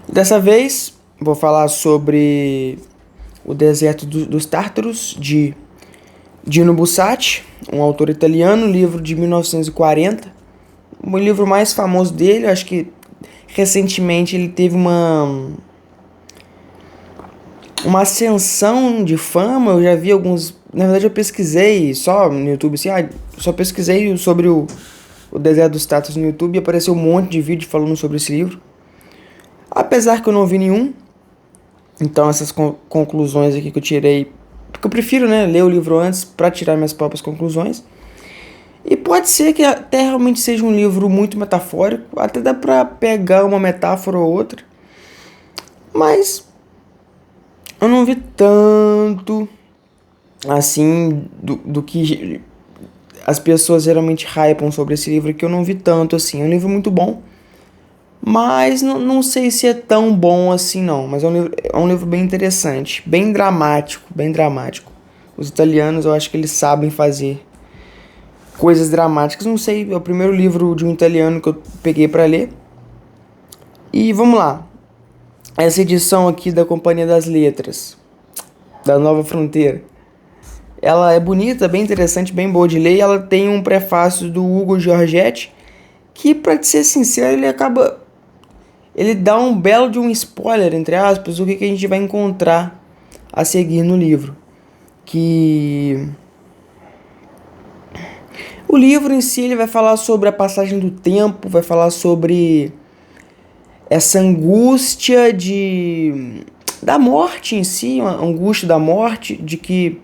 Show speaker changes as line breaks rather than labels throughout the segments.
Dessa vez vou falar sobre O Deserto dos Tártaros, de Dino Bussati, um autor italiano, livro de 1940. O livro mais famoso dele, acho que recentemente ele teve uma ascensão de fama. Eu já vi alguns. Na verdade, eu pesquisei só no YouTube, assim, só pesquisei sobre o Deserto dos Tártaros no YouTube e apareceu um monte de vídeo falando sobre esse livro. Apesar que eu não vi nenhum, então essas conclusões aqui que eu tirei, porque eu prefiro, né, ler o livro antes para tirar minhas próprias conclusões. E pode ser que até realmente seja um livro muito metafórico, até dá pra pegar uma metáfora ou outra, mas eu não vi tanto assim do que as pessoas geralmente hypam sobre esse livro, que eu não vi tanto assim. É um livro muito bom, mas não sei se é tão bom assim não. Mas é um livro bem interessante, bem dramático, bem dramático. Os italianos, eu acho que eles sabem fazer coisas dramáticas. Não sei, é o primeiro livro de um italiano que eu peguei para ler. E vamos lá. Essa edição aqui da Companhia das Letras, da Nova Fronteira, ela é bonita, bem interessante, bem boa de ler. E ela tem um prefácio do Ugo Giorgetti, que, pra te ser sincero, ele dá um belo de um spoiler, entre aspas, do que a gente vai encontrar a seguir no livro. Que o livro em si ele vai falar sobre a passagem do tempo, vai falar sobre essa angústia da morte em si, uma angústia da morte, de que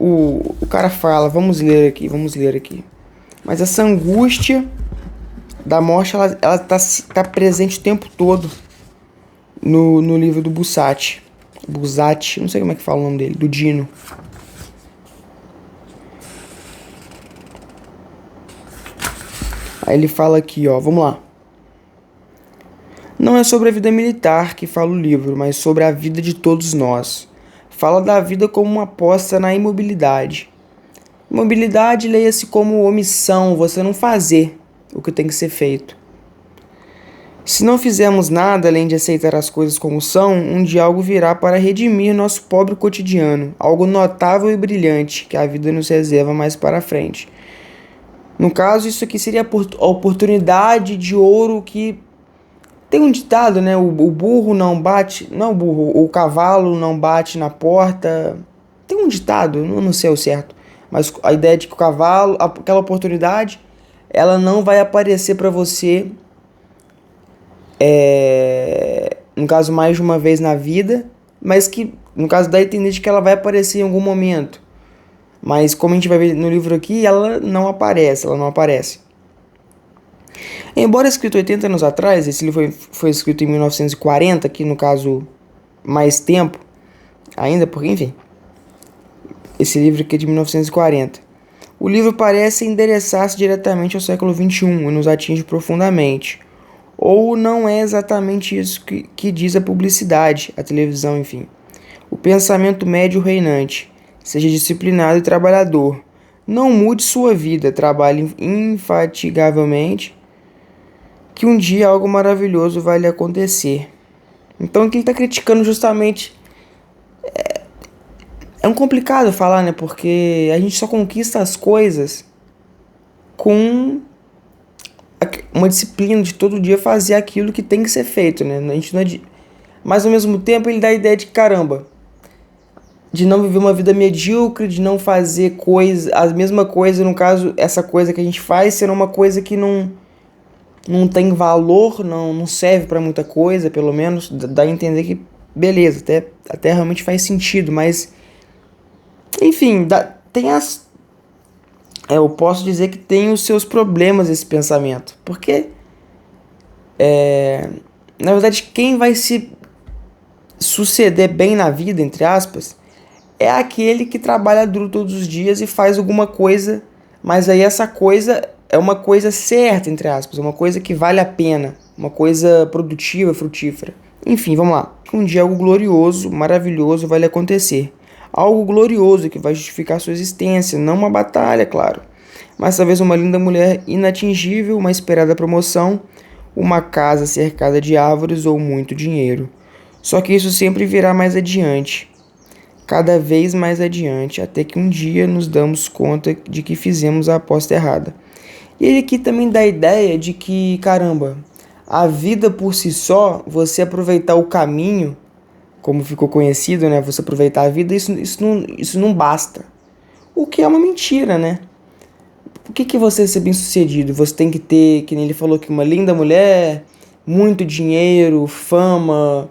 o cara fala, vamos ler aqui. Mas essa angústia da morte, ela tá presente o tempo todo no livro do Bussati. Bussati, não sei como é que fala o nome dele, do Dino. Aí ele fala aqui, ó, vamos lá. Não é sobre a vida militar que fala o livro, mas sobre a vida de todos nós. Fala da vida como uma aposta na imobilidade. Imobilidade leia-se como omissão, você não fazer o que tem que ser feito. Se não fizermos nada além de aceitar as coisas como são, um dia algo virá para redimir nosso pobre cotidiano, algo notável e brilhante que a vida nos reserva mais para frente. No caso, isso aqui seria a oportunidade de ouro que... Tem um ditado, né? O burro não bate... Não o burro, o cavalo não bate na porta... Tem um ditado, eu não sei o certo, mas a ideia de que o cavalo, aquela oportunidade, ela não vai aparecer para você, no caso, mais de uma vez na vida, mas que, no caso, dá a entender de que ela vai aparecer em algum momento. Mas, como a gente vai ver no livro aqui, ela não aparece. Embora escrito 80 anos atrás, esse livro foi escrito em 1940, que no caso, mais tempo ainda, porque, enfim, esse livro aqui é de 1940. O livro parece endereçar-se diretamente ao século XXI e nos atinge profundamente. Ou não é exatamente isso que diz a publicidade, a televisão, enfim. O pensamento médio reinante. Seja disciplinado e trabalhador. Não mude sua vida, trabalhe infatigavelmente, que um dia algo maravilhoso vai lhe acontecer. Então aqui ele está criticando justamente... É um complicado falar, né? Porque a gente só conquista as coisas com uma disciplina de todo dia fazer aquilo que tem que ser feito, né? A gente não é Mas ao mesmo tempo ele dá a ideia de caramba, de não viver uma vida medíocre, de não fazer a mesma coisa, no caso, essa coisa que a gente faz ser uma coisa que não tem valor, não serve para muita coisa, pelo menos, dá a entender que, beleza, até realmente faz sentido, mas, enfim, eu posso dizer que tem os seus problemas esse pensamento, porque, na verdade, quem vai se suceder bem na vida, entre aspas, é aquele que trabalha duro todos os dias e faz alguma coisa, mas aí essa coisa é uma coisa certa, entre aspas, uma coisa que vale a pena, uma coisa produtiva, frutífera. Enfim, vamos lá. Um dia algo glorioso, maravilhoso vai lhe acontecer. Algo glorioso que vai justificar sua existência, não uma batalha, claro. Mas talvez uma linda mulher inatingível, uma esperada promoção, uma casa cercada de árvores ou muito dinheiro. Só que isso sempre virá mais adiante, cada vez mais adiante, até que um dia nos damos conta de que fizemos a aposta errada. E ele aqui também dá a ideia de que, caramba, a vida por si só, você aproveitar o caminho, como ficou conhecido, né? Você aproveitar a vida, isso não basta. O que é uma mentira, né? Por que você ser bem-sucedido? Você tem que ter, que nem ele falou, que uma linda mulher, muito dinheiro, fama,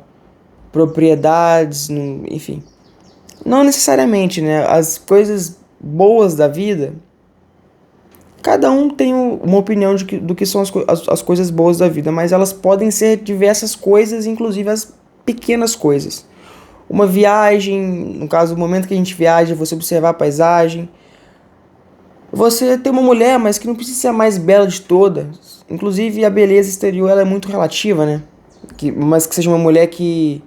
propriedades, enfim. Não necessariamente, né? As coisas boas da vida, cada um tem uma opinião do que são as coisas boas da vida, mas elas podem ser diversas coisas, inclusive as pequenas coisas. Uma viagem, no caso, o momento que a gente viaja, você observar a paisagem. Você ter uma mulher, mas que não precisa ser a mais bela de todas. Inclusive, a beleza exterior ela é muito relativa, né? Mas que seja uma mulher que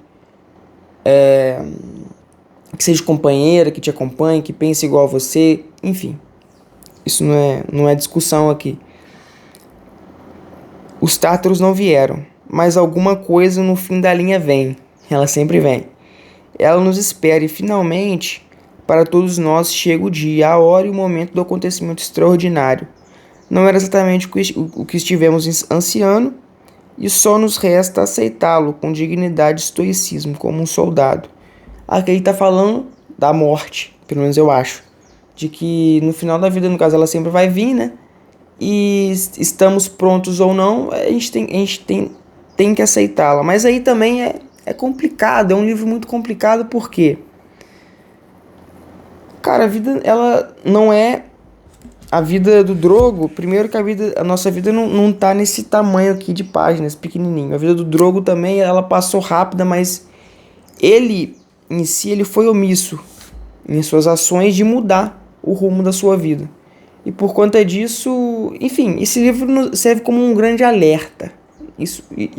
seja companheira, que te acompanhe, que pense igual a você, enfim. Isso não é discussão aqui. Os tártaros não vieram, mas alguma coisa no fim da linha vem. Ela sempre vem. Ela nos espera e finalmente, para todos nós, chega o dia, a hora e o momento do acontecimento extraordinário. Não era exatamente o que estivemos ansiando e só nos resta aceitá-lo com dignidade e estoicismo, como um soldado. Aqui ele está falando da morte, pelo menos eu acho. De que no final da vida, no caso, ela sempre vai vir, né? E estamos prontos ou não, a gente tem que aceitá-la. Mas aí também é complicado, é um livro muito complicado porque, cara, a vida, ela não é a vida do Drogo. Primeiro que a nossa vida não tá nesse tamanho aqui de páginas, pequenininho. A vida do Drogo também, ela passou rápida, mas ele, em si, ele foi omisso em suas ações de mudar o rumo da sua vida. E por conta disso, enfim, esse livro serve como um grande alerta.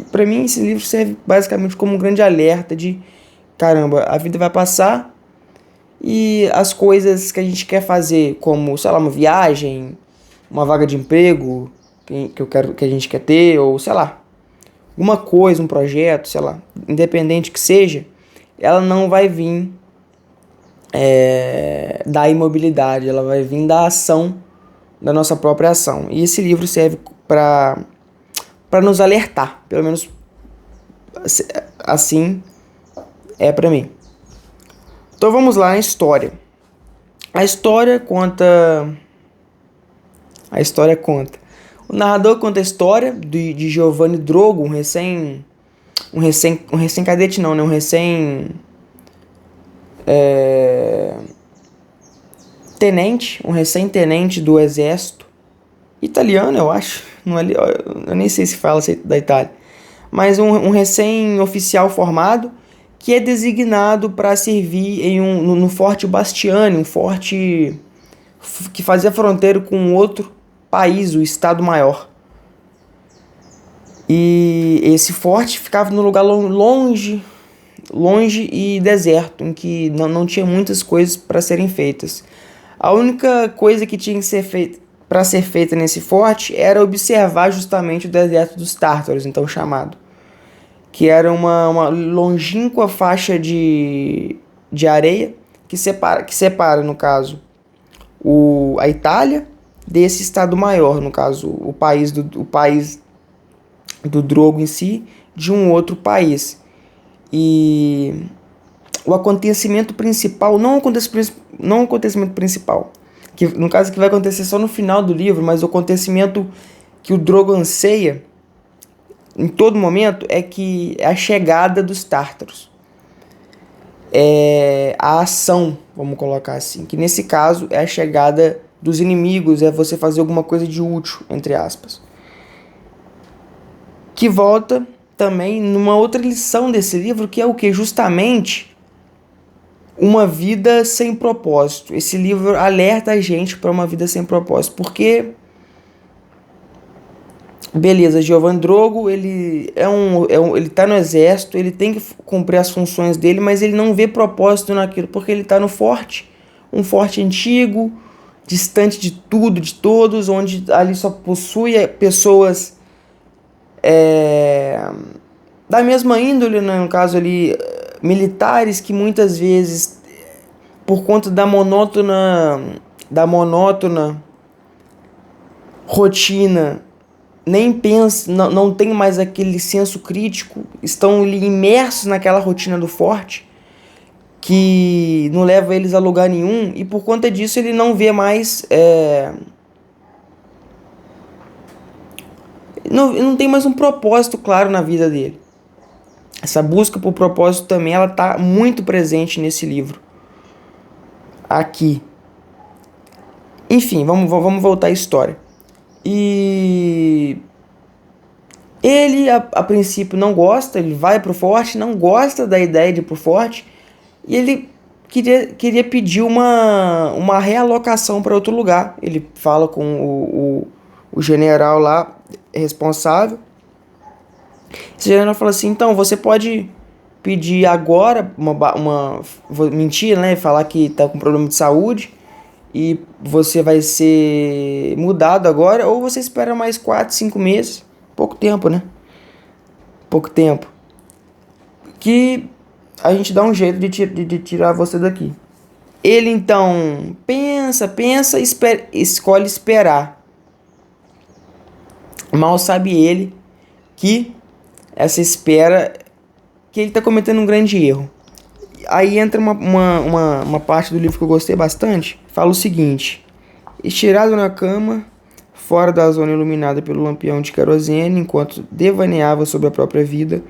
Para mim, esse livro serve basicamente como um grande alerta de, caramba, a vida vai passar e as coisas que a gente quer fazer, como, sei lá, uma viagem, uma vaga de emprego que a gente quer ter, ou sei lá, alguma coisa, um projeto, sei lá, independente que seja, ela não vai vir da imobilidade, ela vai vir da ação, da nossa própria ação. E esse livro serve para nos alertar, pelo menos assim é para mim. Então vamos lá na história. A história conta. O narrador conta a história de Giovanni Drogo, um recém-cadete não, né? Um recém-tenente do exército italiano, eu acho. Não é, eu nem sei se fala da Itália. Mas um recém-oficial formado que é designado para servir no Forte Bastiani, um forte que fazia fronteira com outro país, o Estado-Maior. E esse forte ficava num lugar longe e deserto, em que não tinha muitas coisas para serem feitas. A única coisa que tinha que ser feita para ser feita nesse forte era observar justamente o deserto dos Tártaros, então chamado, que era uma longínqua faixa de areia que separa, no caso, a Itália desse Estado-Maior, no caso, o país do Drogo em si, de um outro país. E o acontecimento principal, não o acontecimento principal, que no caso que vai acontecer só no final do livro, mas o acontecimento que o Drogo anseia em todo momento é a chegada dos Tártaros. É a ação, vamos colocar assim, que nesse caso é a chegada dos inimigos, é você fazer alguma coisa de útil, entre aspas. Que volta também numa outra lição desse livro, que é o que? Justamente uma vida sem propósito. Esse livro alerta a gente para uma vida sem propósito, porque, beleza, Giovanni Drogo, ele ele tá no exército, ele tem que cumprir as funções dele, mas ele não vê propósito naquilo, porque ele tá no forte, um forte antigo, distante de tudo, de todos, onde ali só possui pessoas Da mesma índole, né, no caso ali, militares que muitas vezes, por conta da monótona rotina, nem pensam, não tem mais aquele senso crítico, estão ali imersos naquela rotina do forte, que não leva eles a lugar nenhum, e por conta disso ele não vê mais. Não tem mais um propósito claro na vida dele. Essa busca por propósito também ela está muito presente nesse livro. Aqui. Enfim, vamos voltar à história. E ele, a princípio, não gosta, ele vai pro forte, não gosta da ideia de ir pro forte, e ele queria pedir uma realocação para outro lugar. Ele fala com o general lá, responsável. Esse general fala assim, então, você pode pedir agora vou mentir, né, falar que tá com problema de saúde, e você vai ser mudado agora, ou você espera mais 4, 5 meses, pouco tempo, né? Pouco tempo. Que a gente dá um jeito de tirar você daqui. Ele então pensa, escolhe esperar. Mal sabe ele que essa espera, que ele está cometendo um grande erro. Aí entra uma parte do livro que eu gostei bastante. Fala o seguinte: estirado na cama, fora da zona iluminada pelo lampião de querosene, enquanto devaneava sobre a própria vida,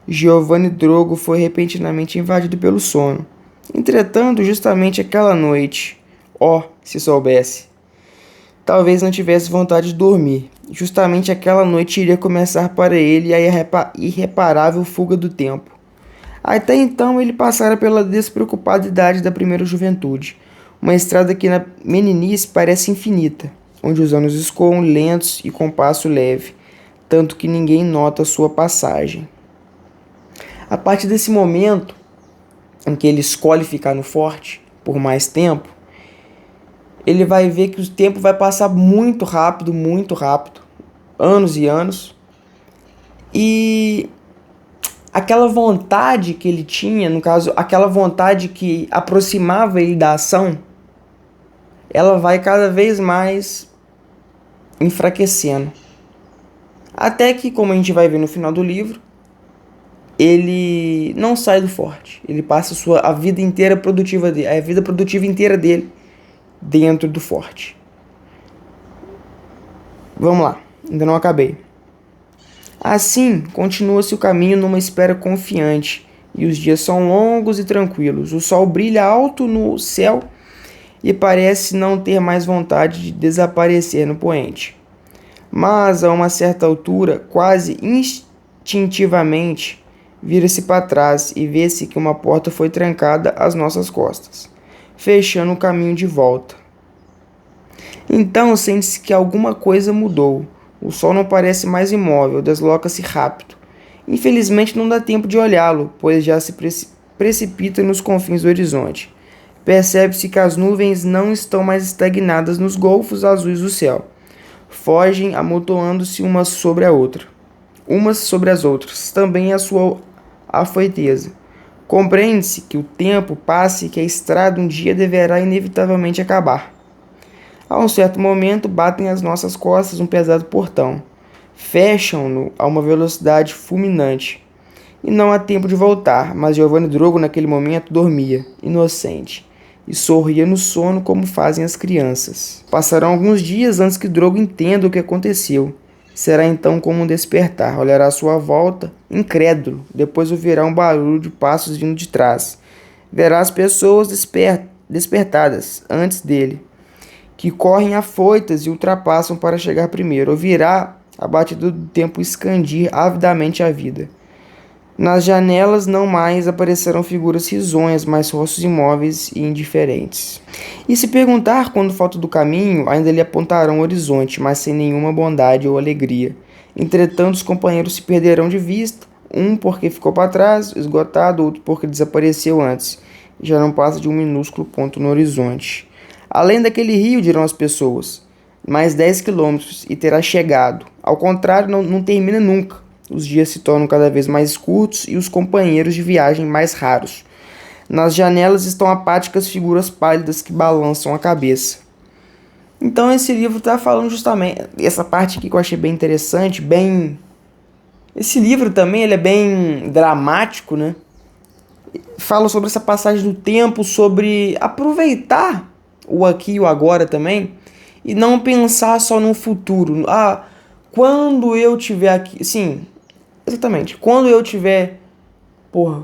Giovanni Drogo foi repentinamente invadido pelo sono. Entretanto, justamente aquela noite, se soubesse, talvez não tivesse vontade de dormir. Justamente aquela noite iria começar para ele a irreparável fuga do tempo. Até então ele passara pela despreocupada idade da primeira juventude, uma estrada que na meninice parece infinita, onde os anos escoam lentos e com passo leve, tanto que ninguém nota sua passagem. A partir desse momento em que ele escolhe ficar no forte por mais tempo, ele vai ver que o tempo vai passar muito rápido, anos e anos, e aquela vontade que ele tinha, no caso, aquela vontade que aproximava ele da ação, ela vai cada vez mais enfraquecendo. Até que, como a gente vai ver no final do livro, ele não sai do forte. Ele passa a vida inteira produtiva dele, a vida produtiva inteira dele dentro do forte. Vamos lá, ainda não acabei. Assim, continua-se o caminho numa espera confiante, e os dias são longos e tranquilos. O sol brilha alto no céu e parece não ter mais vontade de desaparecer no poente. Mas, a uma certa altura, quase instintivamente, vira-se para trás e vê-se que uma porta foi trancada às nossas costas, fechando o caminho de volta. Então sente-se que alguma coisa mudou. O sol não parece mais imóvel, desloca-se rápido. Infelizmente não dá tempo de olhá-lo, pois já se precipita nos confins do horizonte. Percebe-se que as nuvens não estão mais estagnadas nos golfos azuis do céu. Fogem amontoando-se umas sobre as outras, também a sua afoiteza. Compreende-se que o tempo passa e que a estrada um dia deverá inevitavelmente acabar. A um certo momento, batem às nossas costas um pesado portão. Fecham-no a uma velocidade fulminante. E não há tempo de voltar, mas Giovanni Drogo naquele momento dormia, inocente, e sorria no sono como fazem as crianças. Passarão alguns dias antes que Drogo entenda o que aconteceu. Será então como um despertar. Olhará à sua volta, incrédulo. Depois ouvirá um barulho de passos vindo de trás. Verá as pessoas despertadas antes dele, que correm afoitas e ultrapassam para chegar primeiro. Ouvirá a batida do tempo expandir avidamente a vida. Nas janelas não mais aparecerão figuras risonhas, mas rostos imóveis e indiferentes. E se perguntar quando falta do caminho, ainda lhe apontarão o horizonte, mas sem nenhuma bondade ou alegria. Entretanto, os companheiros se perderão de vista, um porque ficou para trás, esgotado, outro porque desapareceu antes, e já não passa de um minúsculo ponto no horizonte. Além daquele rio, dirão as pessoas, mais 10 quilômetros e terá chegado. Ao contrário, não termina nunca. Os dias se tornam cada vez mais curtos e os companheiros de viagem mais raros. Nas janelas estão apáticas figuras pálidas que balançam a cabeça. Então esse livro está falando justamente essa parte aqui que eu achei bem interessante, bem. Esse livro também ele é bem dramático, né? Fala sobre essa passagem do tempo, sobre aproveitar o aqui e o agora também e não pensar só no futuro. Ah, quando eu tiver aqui, sim, exatamente. Quando eu tiver, porra,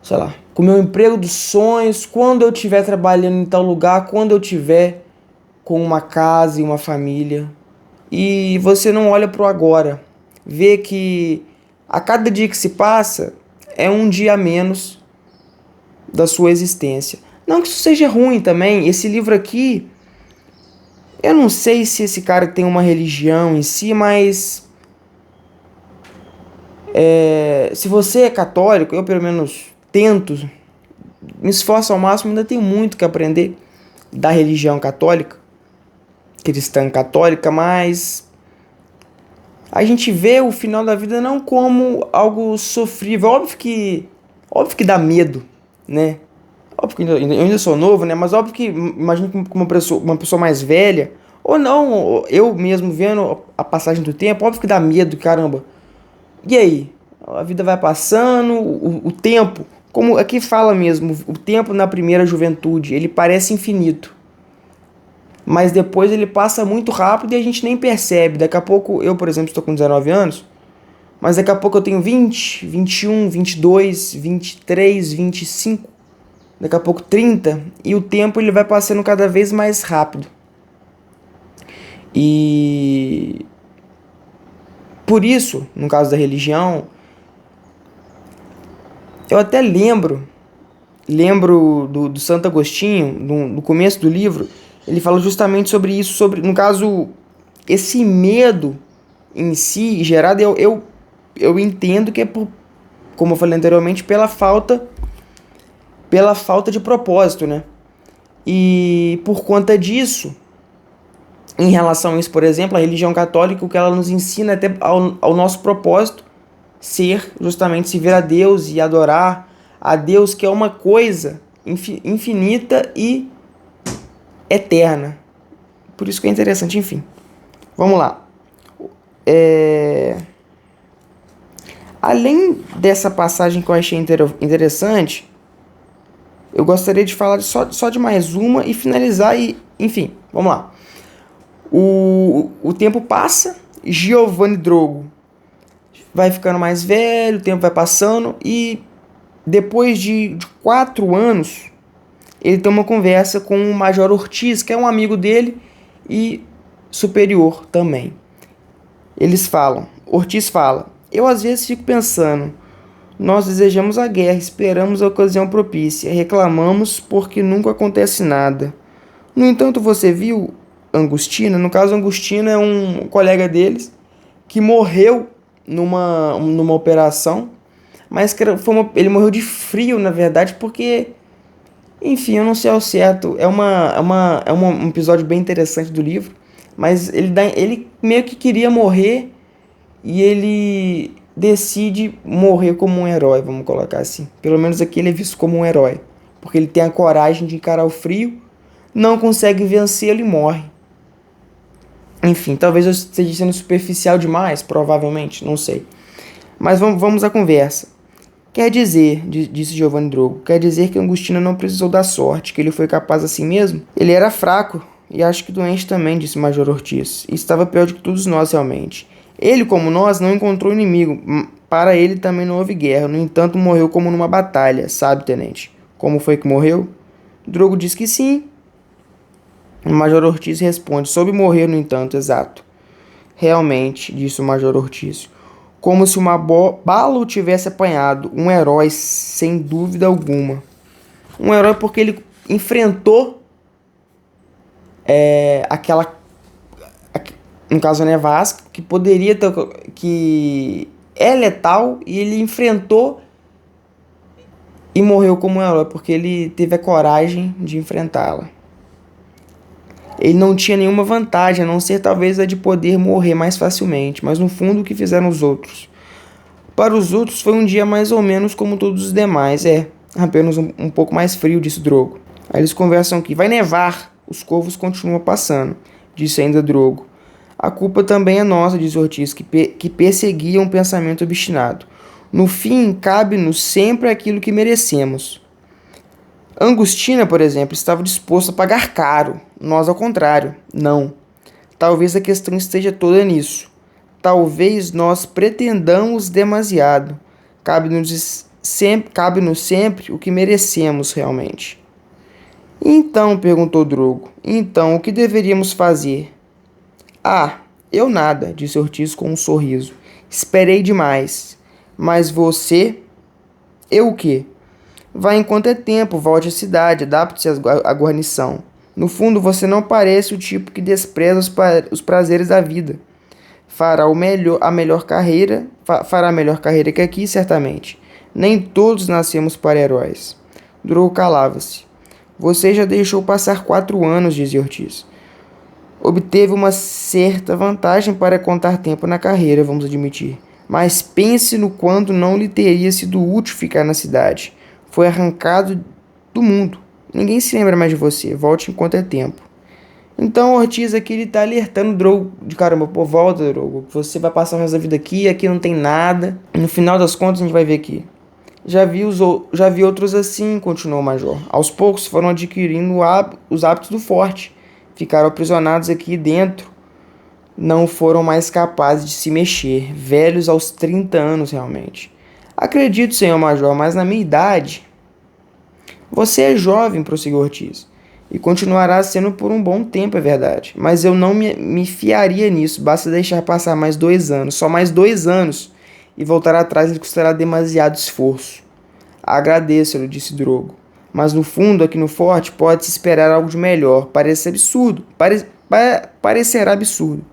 sei lá, com o meu emprego dos sonhos, quando eu estiver trabalhando em tal lugar, quando eu tiver com uma casa e uma família. E você não olha pro agora. Vê que a cada dia que se passa é um dia a menos da sua existência. Não que isso seja ruim também. Esse livro aqui, eu não sei se esse cara tem uma religião em si, mas se você é católico, eu pelo menos tento, me esforço ao máximo, ainda tenho muito que aprender da religião católica, cristã católica, mas a gente vê o final da vida não como algo sofrível. Óbvio que dá medo, né? Óbvio que eu ainda sou novo, né? Mas óbvio que, imagino que uma pessoa mais velha, ou não, eu mesmo vendo a passagem do tempo, óbvio que dá medo, caramba. E aí? A vida vai passando, o tempo, como aqui fala mesmo, o tempo na primeira juventude, ele parece infinito. Mas depois ele passa muito rápido e a gente nem percebe. Daqui a pouco, eu, por exemplo, estou com 19 anos, mas daqui a pouco eu tenho 20, 21, 22, 23, 25, daqui a pouco 30, e o tempo ele vai passando cada vez mais rápido. E por isso, no caso da religião, eu até lembro do Santo Agostinho, no começo do livro, ele fala justamente sobre isso, sobre, no caso, esse medo em si gerado, eu entendo que é por, como eu falei anteriormente, pela falta de propósito, né? E por conta disso, em relação a isso, por exemplo, a religião católica, o que ela nos ensina até ao nosso propósito ser justamente se ver a Deus e adorar a Deus, que é uma coisa infinita e eterna. Por isso que é interessante, enfim. Vamos lá. Além dessa passagem que eu achei interessante, eu gostaria de falar só de mais uma e finalizar e, enfim, vamos lá. O tempo passa, Giovanni Drogo vai ficando mais velho, o tempo vai passando e depois de 4 anos ele tem uma conversa com o Major Ortiz, que é um amigo dele e superior também. Ortiz fala, eu às vezes fico pensando, nós desejamos a guerra, esperamos a ocasião propícia, reclamamos porque nunca acontece nada. No entanto, você viu Angustina? No caso, Angustina é um colega deles que morreu numa operação, mas que ele morreu de frio, na verdade, porque, enfim, eu não sei ao certo, é um episódio bem interessante do livro, mas ele meio que queria morrer e ele decide morrer como um herói, vamos colocar assim. Pelo menos aqui ele é visto como um herói, porque ele tem a coragem de encarar o frio, não consegue vencê-lo e morre. Enfim, talvez eu esteja sendo superficial demais, provavelmente, não sei. Mas vamos à conversa. Quer dizer, disse Giovanni Drogo, quer dizer que Angustina não precisou da sorte, que ele foi capaz assim mesmo? Ele era fraco, e acho que doente também, disse Major Ortiz, e estava pior do que todos nós realmente. Ele, como nós, não encontrou inimigo, para ele também não houve guerra, no entanto morreu como numa batalha, sabe, tenente? Como foi que morreu? Drogo diz que sim. O Major Ortiz responde, soube morrer, no entanto, exato. Realmente, disse o Major Ortiz, como se uma bala o tivesse apanhado, um herói, sem dúvida alguma. Um herói porque ele enfrentou no caso a nevasca, que poderia ter, que é letal, e ele enfrentou e morreu como um herói, porque ele teve a coragem de enfrentá-la. Ele não tinha nenhuma vantagem, a não ser talvez a de poder morrer mais facilmente, mas no fundo o que fizeram os outros? Para os outros foi um dia mais ou menos como todos os demais, apenas um pouco mais frio, disse Drogo. Aí eles conversam aqui, vai nevar, os corvos continuam passando, disse ainda Drogo. A culpa também é nossa, diz Ortiz, que perseguia um pensamento obstinado. No fim, cabe-nos sempre aquilo que merecemos. Angustina, por exemplo, estava disposto a pagar caro. Nós, ao contrário, não. Talvez a questão esteja toda nisso. Talvez nós pretendamos demasiado. Cabe-nos sempre o que merecemos realmente. Então, perguntou Drogo, então o que deveríamos fazer? Ah, eu nada, disse Ortiz com um sorriso. Esperei demais. Mas você? Eu o quê? Vá enquanto é tempo, volte à cidade, adapte-se à guarnição. No fundo, você não parece o tipo que despreza os prazeres da vida. Fará a melhor carreira que aqui, certamente. Nem todos nascemos para heróis. Drogo calava-se. Você já deixou passar 4 anos, dizia Ortiz. Obteve uma certa vantagem para contar tempo na carreira, vamos admitir. Mas pense no quanto não lhe teria sido útil ficar na cidade. Foi arrancado do mundo. Ninguém se lembra mais de você. Volte enquanto é tempo. Então Ortiz aqui ele tá alertando o Drogo de caramba. Pô, volta, Drogo. Você vai passar o resto da vida aqui não tem nada. No final das contas a gente vai ver aqui. Já vi outros assim, continuou o Major. Aos poucos foram adquirindo os hábitos do forte. Ficaram aprisionados aqui dentro. Não foram mais capazes de se mexer. Velhos aos 30 anos, realmente. Acredito, senhor Major, mas na minha idade... Você é jovem, prosseguiu Ortiz. E continuará sendo por um bom tempo, é verdade. Mas eu não me fiaria nisso. Basta deixar passar mais 2 anos. Só mais 2 anos. E voltar atrás lhe custará demasiado esforço. Agradeço-lhe, disse Drogo. Mas no fundo, aqui no forte, pode-se esperar algo de melhor. Parece absurdo. Parecerá absurdo.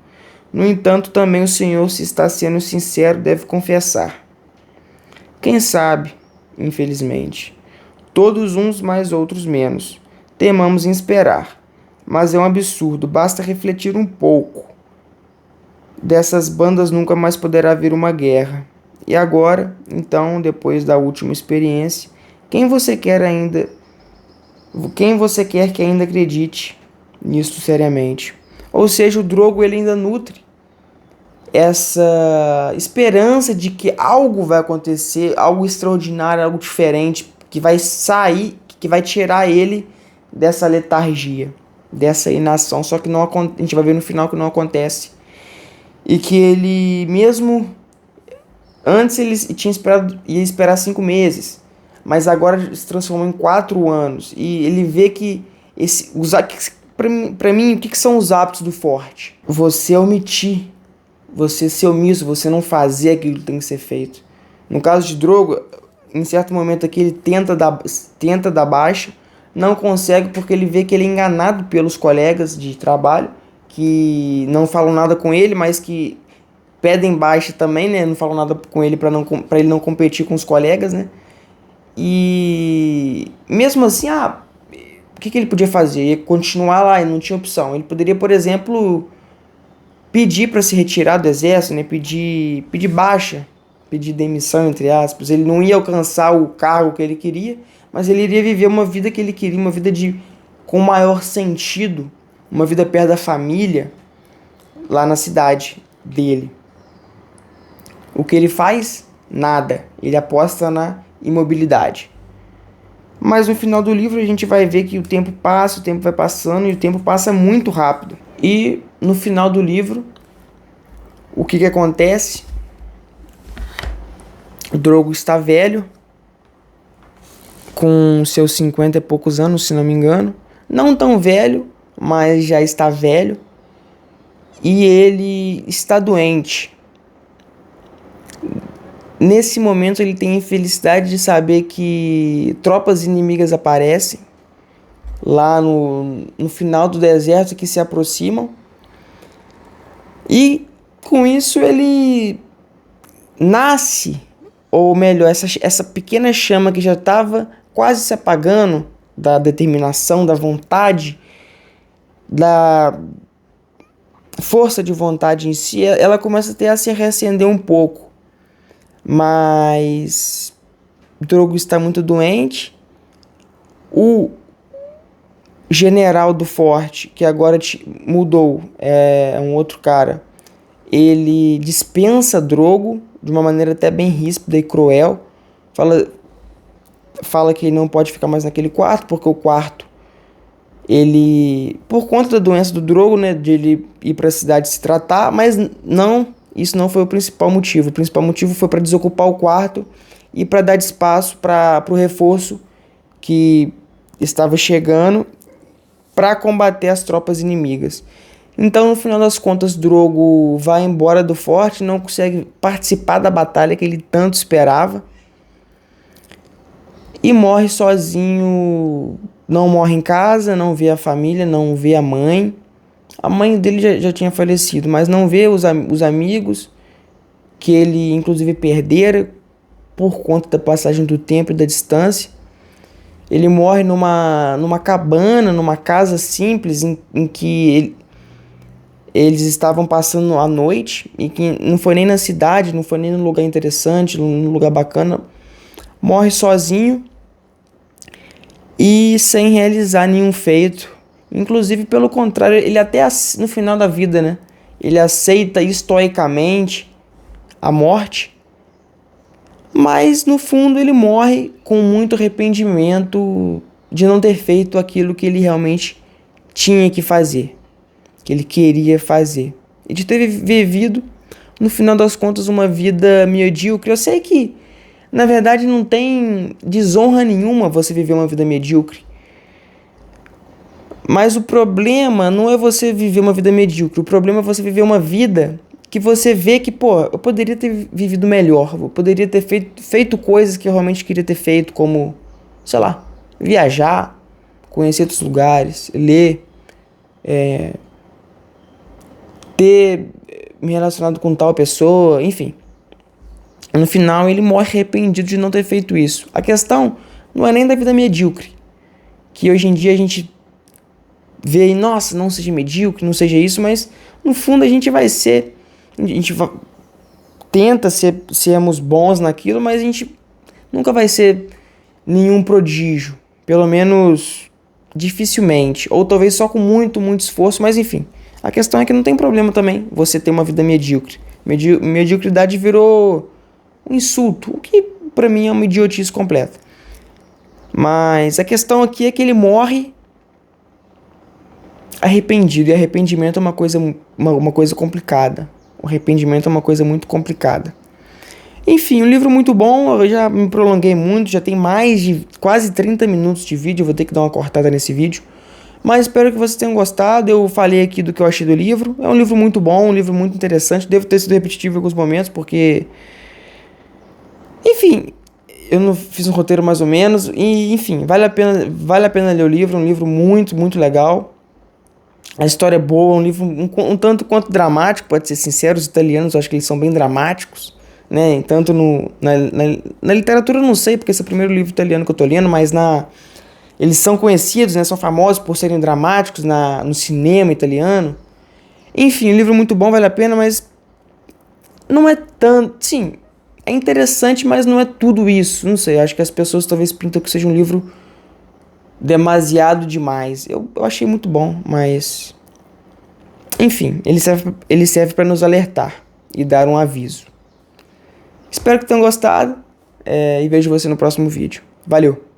No entanto, também o senhor, se está sendo sincero, deve confessar. Quem sabe, infelizmente. Todos uns mais outros menos. Temamos em esperar. Mas é um absurdo, basta refletir um pouco. Dessas bandas nunca mais poderá haver uma guerra. E agora, então, depois da última experiência, quem você quer que ainda acredite nisso seriamente? Ou seja, o Drogo ele ainda nutre essa esperança de que algo vai acontecer, algo extraordinário, algo diferente, que vai sair, que vai tirar ele dessa letargia, dessa inação. Só que não, a gente vai ver no final que não acontece. E que ele mesmo... Antes ele ia esperar 5 meses, mas agora se transformou em 4 anos. E ele vê que para mim, o que são os hábitos do forte? Você omitir, você ser omisso, você não fazer aquilo que tem que ser feito. No caso de Drogo, em certo momento aqui ele tenta dar baixa, não consegue porque ele vê que ele é enganado pelos colegas de trabalho, que não falam nada com ele, mas que pedem baixa também, né? Não falam nada com ele para ele não competir com os colegas, né? E mesmo assim, o que ele podia fazer? Ia continuar lá e não tinha opção. Ele poderia, por exemplo, pedir para se retirar do exército, né? Pedir baixa, pedir demissão, entre aspas. Ele não ia alcançar o cargo que ele queria, mas ele iria viver uma vida que ele queria, uma vida com maior sentido, uma vida perto da família, lá na cidade dele. O que ele faz? Nada. Ele aposta na imobilidade. Mas no final do livro a gente vai ver que o tempo passa, o tempo vai passando e o tempo passa muito rápido. E no final do livro, o que acontece? O Drogo está velho, com seus 50 e poucos anos, se não me engano. Não tão velho, mas já está velho. E ele está doente. Nesse momento ele tem a infelicidade de saber que tropas inimigas aparecem lá no final do deserto, que se aproximam. E com isso ele nasce, ou melhor, essa pequena chama que já estava quase se apagando da determinação, da vontade da força de vontade em si, ela começa a se reacender um pouco. Mas Drogo está muito doente. O general do forte, que agora mudou, é um outro cara, ele dispensa Drogo de uma maneira até bem ríspida e cruel. Fala que ele não pode ficar mais naquele quarto, porque o quarto, ele, por conta da doença do Drogo, né, de ele ir para a cidade se tratar, mas não, isso não foi o principal motivo. O principal motivo foi para desocupar o quarto e para dar espaço para o reforço que estava chegando para combater as tropas inimigas. Então, no final das contas, Drogo vai embora do forte, não consegue participar da batalha que ele tanto esperava e morre sozinho. Não morre em casa, não vê a família, não vê a mãe. A mãe dele já tinha falecido, mas não vê os amigos que ele inclusive perdera por conta da passagem do tempo e da distância. Ele morre numa cabana, numa casa simples em que eles estavam passando a noite, e que não foi nem na cidade, não foi nem num lugar interessante, num lugar bacana. Morre sozinho e sem realizar nenhum feito. Inclusive, pelo contrário, ele até no final da vida, né, ele aceita estoicamente a morte, mas no fundo ele morre com muito arrependimento de não ter feito aquilo que ele realmente tinha que fazer, que ele queria fazer, e de ter vivido, no final das contas, uma vida medíocre. Eu sei que, na verdade, não tem desonra nenhuma você viver uma vida medíocre, mas o problema não é você viver uma vida medíocre, o problema é você viver uma vida que você vê que, pô, eu poderia ter vivido melhor, eu poderia ter feito coisas que eu realmente queria ter feito, como, sei lá, viajar, conhecer outros lugares, ler, ter me relacionado com tal pessoa, enfim. No final, ele morre arrependido de não ter feito isso. A questão não é nem da vida medíocre, que hoje em dia a gente vê aí, nossa, não seja medíocre, não seja isso, mas no fundo a gente tenta sermos bons naquilo, mas a gente nunca vai ser nenhum prodígio, pelo menos dificilmente, ou talvez só com muito, muito esforço, mas enfim. A questão é que não tem problema também você ter uma vida medíocre. Mediocridade virou um insulto, o que pra mim é uma idiotice completa. Mas a questão aqui é que ele morre arrependido, e arrependimento é uma coisa complicada. O arrependimento é uma coisa muito complicada. Enfim, um livro muito bom. Eu já me prolonguei muito, já tem mais de quase 30 minutos de vídeo, eu vou ter que dar uma cortada nesse vídeo. Mas espero que vocês tenham gostado. Eu falei aqui do que eu achei do livro. É um livro muito bom, um livro muito interessante. Devo ter sido repetitivo em alguns momentos, porque... enfim, eu não fiz um roteiro mais ou menos. E, enfim, vale a pena ler o livro. É um livro muito, muito legal. A história é boa, um livro um tanto quanto dramático, pode ser sincero. Os italianos, eu acho que eles são bem dramáticos, né? Tanto na literatura eu não sei, porque esse é o primeiro livro italiano que eu tô lendo, mas eles são conhecidos, né? São famosos por serem dramáticos no cinema italiano. Enfim, um livro muito bom, vale a pena, mas não é tanto... sim, é interessante, mas não é tudo isso. Não sei, acho que as pessoas talvez pintam que seja um livro demasiado demais. Eu achei muito bom, mas... enfim, ele serve para nos alertar e dar um aviso. Espero que tenham gostado, e vejo você no próximo vídeo. Valeu!